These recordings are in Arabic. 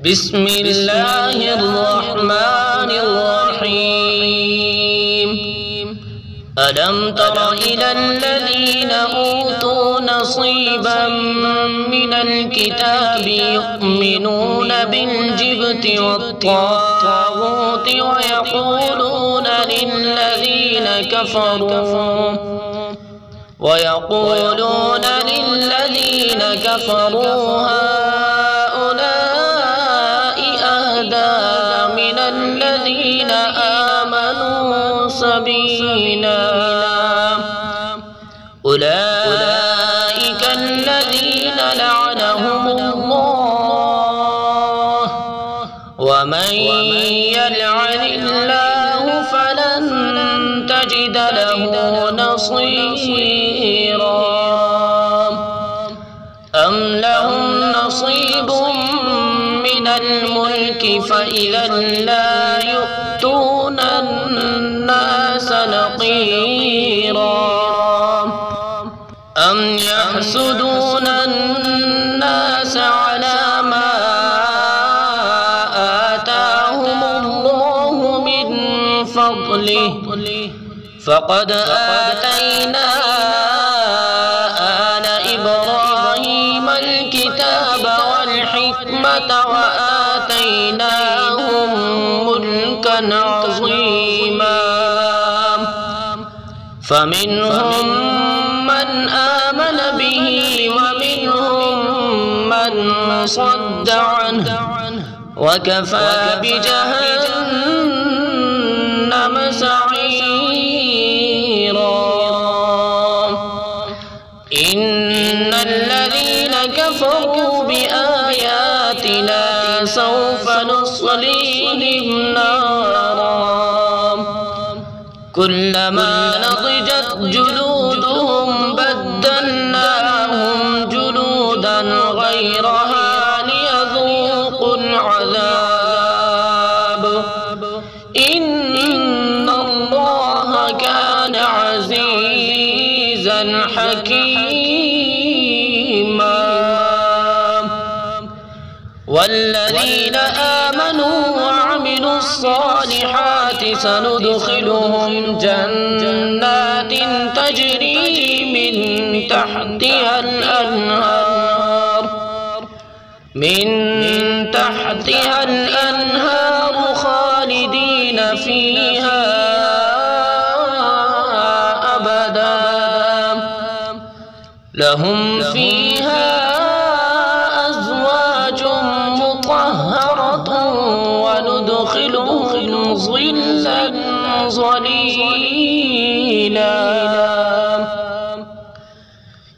بسم الله الرحمن الرحيم ألم تر إلى الذين أوتوا نصيبا من الكتاب يؤمنون بالجبت والطاغوت ويقولون للذين كفروا هؤلاء أهدى من الذين آمنوا سبيلا أولئك الذين لعنهم الله ومن يلعن الله فلن تجد له نصيرا أم لهم نصيب من الملك فإذا لا يؤتون الناس نقيرا أم يحسدون الناس على ما آتاهم الله من فضله فقد آتينا آل إبراهيم الكتاب والحكمة وآتيناهم ملكا عظيما فمنهم من آمن به ومنهم من صد عنه وكفى بجهنم سعيرا إن الذين كفروا بآياتنا سوف نصليهم نارا كلما نضجت جلودهم بدلناهم جلودا غيرها ليذوقوا العذاب إن الله كان عزيزا حكيما والذين آمنوا وعملوا الصالحات سندخلهم جنات تجري من تحتها الأنهار خالدين فيها أبدا لهم فيها أزواج مطهرة وندخلهم ظلا ظليلا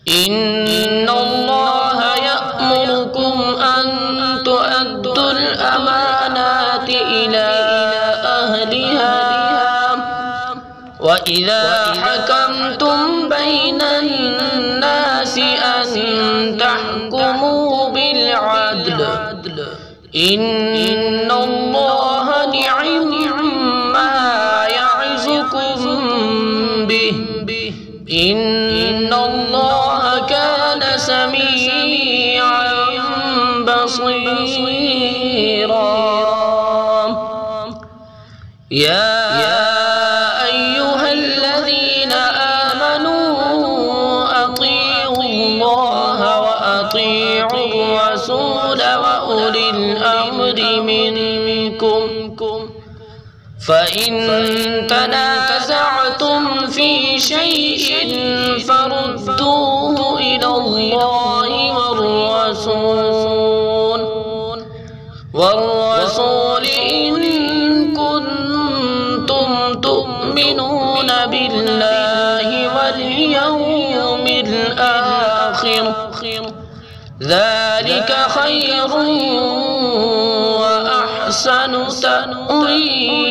إن الله يأمركم أن تؤدوا الأمانات إلى أهلها وإذا حكمتم بين الناس أن تحكموا بالعدل إن الله نعم ما يعظكم به إن الله كان سميعا بصيرا يا أيها الذين آمنوا أطيعوا الله وأطيعوا الرسول وأولي الأمر منكم فإن تنازعتم في شيء فردوه إلى الله والرسول إن كنتم تؤمنون بالله واليوم الآخر ذلك خير وأحسن تأويلا